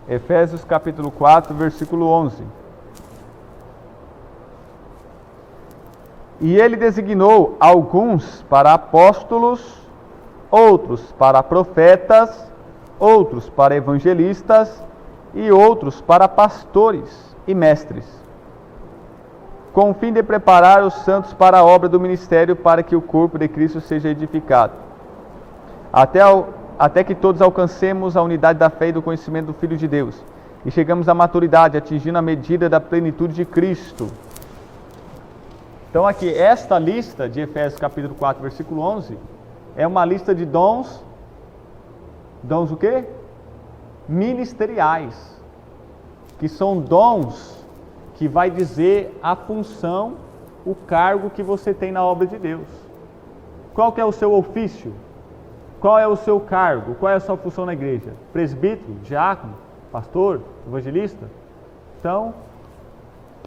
Efésios capítulo 4, versículo 11. E ele designou alguns para apóstolos, outros para profetas, outros para evangelistas e outros para pastores e mestres, com o fim de preparar os santos para a obra do ministério, para que o corpo de Cristo seja edificado, até que todos alcancemos a unidade da fé e do conhecimento do Filho de Deus, e chegamos à maturidade, atingindo a medida da plenitude de Cristo. Então aqui, esta lista de Efésios capítulo 4, versículo 11, é uma lista de dons o quê? Ministeriais, que são dons que vai dizer a função, o cargo que você tem na obra de Deus. Qual que é o seu ofício? Qual é o seu cargo? Qual é a sua função na igreja? Presbítero, diácono, pastor, evangelista? Então,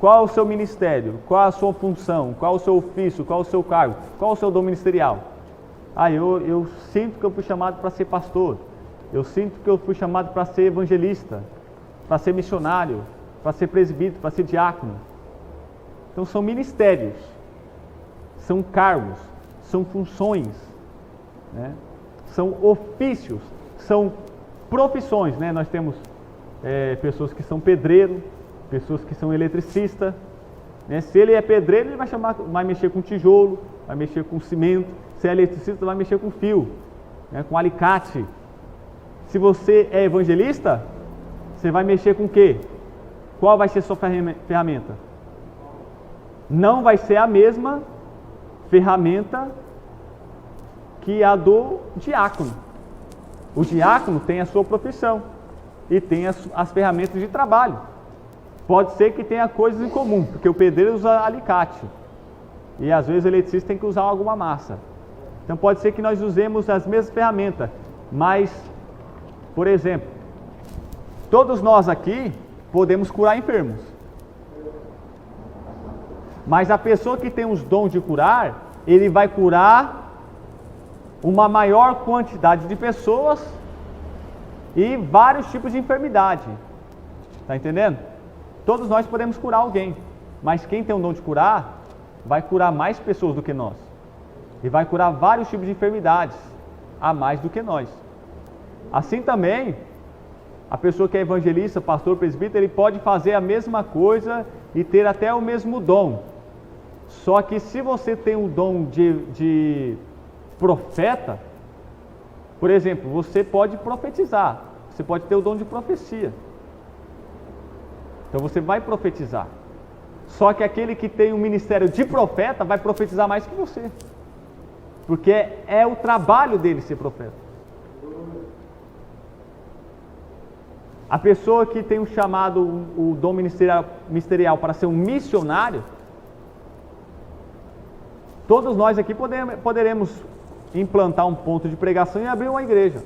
qual é o seu ministério? Qual é a sua função? Qual é o seu ofício? Qual é o seu cargo? Qual é o seu dom ministerial? Eu sinto que eu fui chamado para ser pastor. Eu sinto que eu fui chamado para ser evangelista, para ser missionário, para ser presbítero, para ser diácono. Então são ministérios, são cargos, são funções, né? São ofícios, são profissões, né? Nós temos pessoas que são pedreiro, pessoas que são eletricista, né? Se ele é pedreiro, ele vai mexer com tijolo, vai mexer com cimento. Se é eletricista, vai mexer com fio, né? Com alicate. Se você é evangelista, você vai mexer com o quê? Qual vai ser a sua ferramenta? Não vai ser a mesma ferramenta que a do diácono. O diácono tem a sua profissão e tem as ferramentas de trabalho. Pode ser que tenha coisas em comum, porque o pedreiro usa alicate e às vezes o eletricista tem que usar alguma massa. Então pode ser que nós usemos as mesmas ferramentas, mas, por exemplo, todos nós aqui podemos curar enfermos. Mas a pessoa que tem os dons de curar, ele vai curar uma maior quantidade de pessoas e vários tipos de enfermidade. Está entendendo? Todos nós podemos curar alguém, mas quem tem o dom de curar, vai curar mais pessoas do que nós. E vai curar vários tipos de enfermidades, a mais do que nós. Assim também, a pessoa que é evangelista, pastor, presbítero, ele pode fazer a mesma coisa e ter até o mesmo dom. Só que se você tem o dom de profeta, por exemplo, você pode profetizar, você pode ter o dom de profecia. Então você vai profetizar. Só que aquele que tem o ministério de profeta vai profetizar mais que você. Porque é o trabalho dele ser profeta. A pessoa que tem o chamado, o dom ministerial para ser um missionário, todos nós aqui poderemos implantar um ponto de pregação e abrir uma igreja.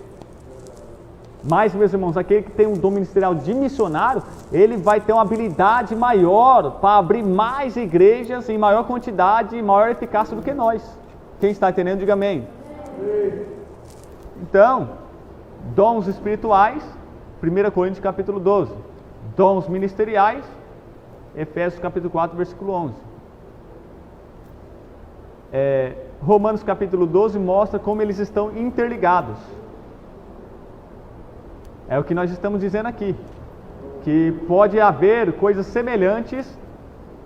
Mas, meus irmãos, aquele que tem um dom ministerial de missionário, ele vai ter uma habilidade maior para abrir mais igrejas em maior quantidade e maior eficácia do que nós. Quem está entendendo, diga amém. Então, dons espirituais, 1 Coríntios capítulo 12. Dons ministeriais, Efésios capítulo 4, versículo 11. Romanos capítulo 12 mostra como eles estão interligados. É o que nós estamos dizendo aqui, que pode haver coisas semelhantes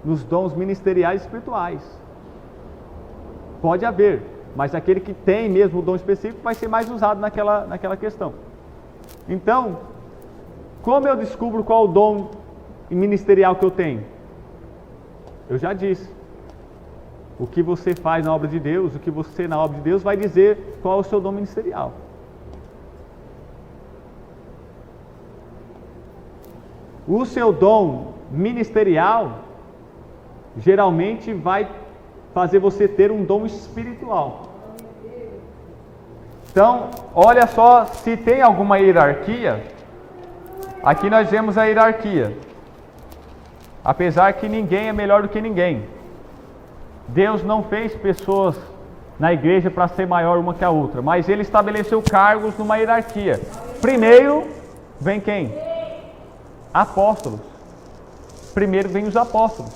nos dons ministeriais espirituais. Pode haver, mas aquele que tem mesmo o dom específico vai ser mais usado naquela questão. Então, como eu descubro qual o dom ministerial que eu tenho? Eu já disse. O que você faz na obra de Deus, o que você na obra de Deus vai dizer qual é o seu dom ministerial. O seu dom ministerial geralmente vai fazer você ter um dom espiritual. Então, olha só se tem alguma hierarquia. Aqui nós vemos a hierarquia. Apesar que ninguém é melhor do que ninguém. Deus não fez pessoas na igreja para ser maior uma que a outra, mas Ele estabeleceu cargos numa hierarquia. Primeiro vem quem? apóstolos. Primeiro vem os apóstolos.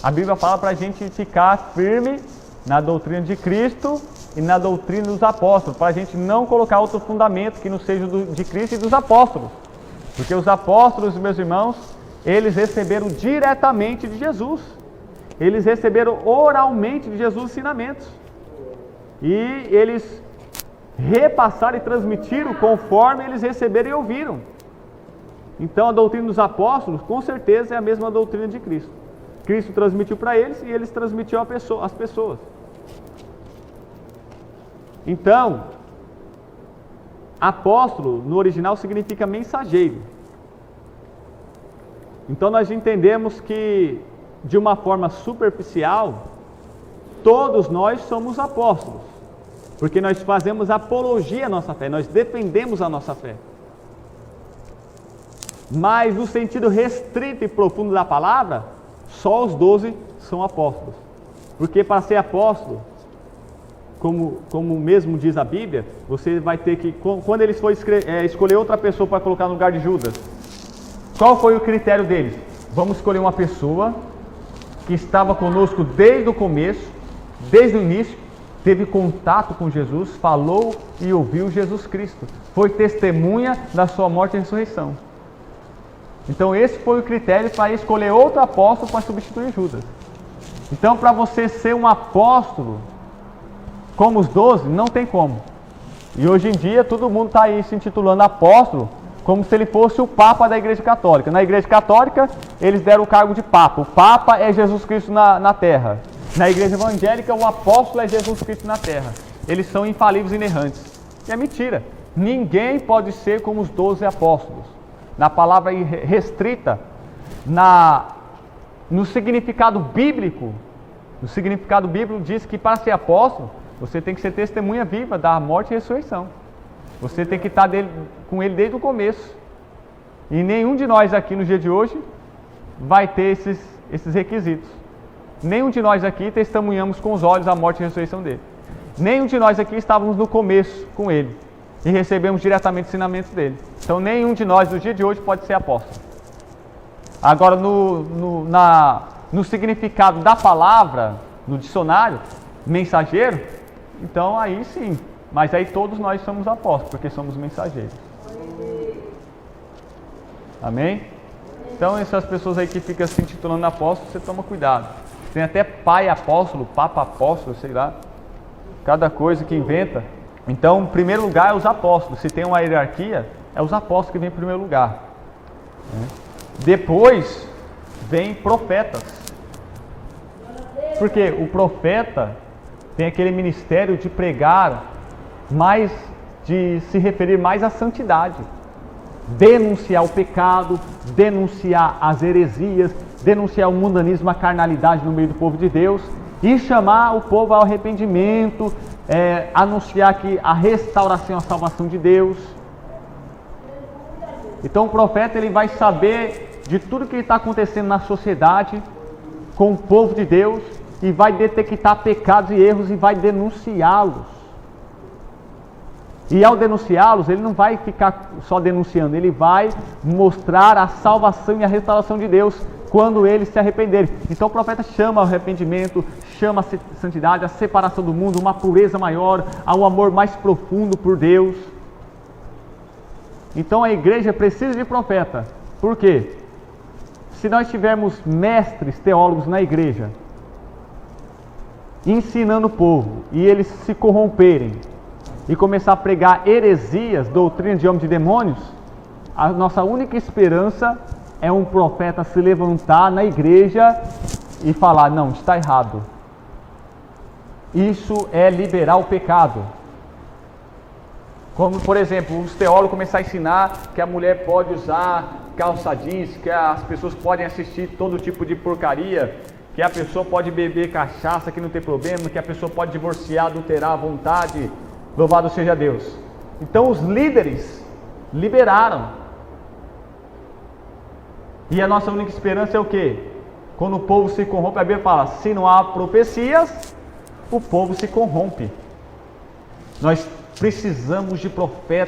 A Bíblia fala para a gente ficar firme na doutrina de Cristo e na doutrina dos apóstolos, para a gente não colocar outro fundamento que não seja de Cristo e dos apóstolos. Porque os apóstolos, meus irmãos, eles receberam diretamente de Jesus. Eles receberam oralmente de Jesus ensinamentos. E eles repassaram e transmitiram conforme eles receberam e ouviram. Então a doutrina dos apóstolos, com certeza, é a mesma doutrina de Cristo. Cristo transmitiu para eles e eles transmitiram às pessoas. Então, apóstolo no original significa mensageiro. Então nós entendemos que, de uma forma superficial, todos nós somos apóstolos, porque nós fazemos apologia à nossa fé, nós defendemos a nossa fé. Mas no sentido restrito e profundo da palavra, só os 12 são apóstolos. Porque para ser apóstolo, como mesmo diz a Bíblia, você vai ter que, quando eles for escolher outra pessoa para colocar no lugar de Judas, qual foi o critério deles? Vamos escolher uma pessoa que estava conosco desde o começo, desde o início, teve contato com Jesus, falou e ouviu Jesus Cristo, foi testemunha da sua morte e ressurreição. Então esse foi o critério para escolher outro apóstolo para substituir Judas. Então, para você ser um apóstolo como os 12, não tem como. E hoje em dia todo mundo está aí se intitulando apóstolo, como se ele fosse o Papa da Igreja Católica. Na Igreja Católica, eles deram o cargo de Papa. O Papa é Jesus Cristo na terra. Na Igreja Evangélica, o apóstolo é Jesus Cristo na terra. Eles são infalíveis e inerrantes. E é mentira. Ninguém pode ser como os 12 apóstolos. Na palavra restrita, no significado bíblico, diz que para ser apóstolo, você tem que ser testemunha viva da morte e ressurreição. Você tem que estar com ele desde o começo. E nenhum de nós aqui no dia de hoje vai ter esses requisitos. Nenhum de nós aqui testemunhamos com os olhos a morte e a ressurreição dele. Nenhum de nós aqui estávamos no começo com ele e recebemos diretamente ensinamentos dele. Então nenhum de nós no dia de hoje pode ser apóstolo. Agora no significado da palavra, no dicionário, mensageiro, então aí sim. Mas aí todos nós somos apóstolos, porque somos mensageiros. Amém? Então essas pessoas aí que ficam se intitulando apóstolo, você toma cuidado. Tem até pai apóstolo, papa apóstolo, sei lá. Cada coisa que inventa. Então, em primeiro lugar, é os apóstolos. Se tem uma hierarquia, é os apóstolos que vêm em primeiro lugar. Depois, vem profetas. Porque o profeta tem aquele ministério de pregar mais, de se referir mais à santidade. Denunciar o pecado, denunciar as heresias, denunciar o mundanismo, a carnalidade no meio do povo de Deus e chamar o povo ao arrependimento, anunciar que a restauração, a salvação de Deus. Então o profeta ele vai saber de tudo que está acontecendo na sociedade com o povo de Deus e vai detectar pecados e erros e vai denunciá-los. E ao denunciá-los, ele não vai ficar só denunciando, ele vai mostrar a salvação e a restauração de Deus quando eles se arrependerem. Então o profeta chama o arrependimento, chama a santidade, a separação do mundo, uma pureza maior, a um amor mais profundo por Deus. Então a igreja precisa de profeta. Por quê? Se nós tivermos mestres teólogos na igreja, ensinando o povo, e eles se corromperem, e começar a pregar heresias, doutrinas de homens e demônios, a nossa única esperança é um profeta se levantar na igreja e falar, não, está errado. Isso é liberar o pecado. Como, por exemplo, os teólogos começar a ensinar que a mulher pode usar calça jeans, que as pessoas podem assistir todo tipo de porcaria, que a pessoa pode beber cachaça, que não tem problema, que a pessoa pode divorciar, adulterar à vontade. Louvado seja Deus. Então os líderes liberaram. E a nossa única esperança é o quê? Quando o povo se corrompe, a Bíblia fala, se não há profecias, o povo se corrompe. Nós precisamos de profetas.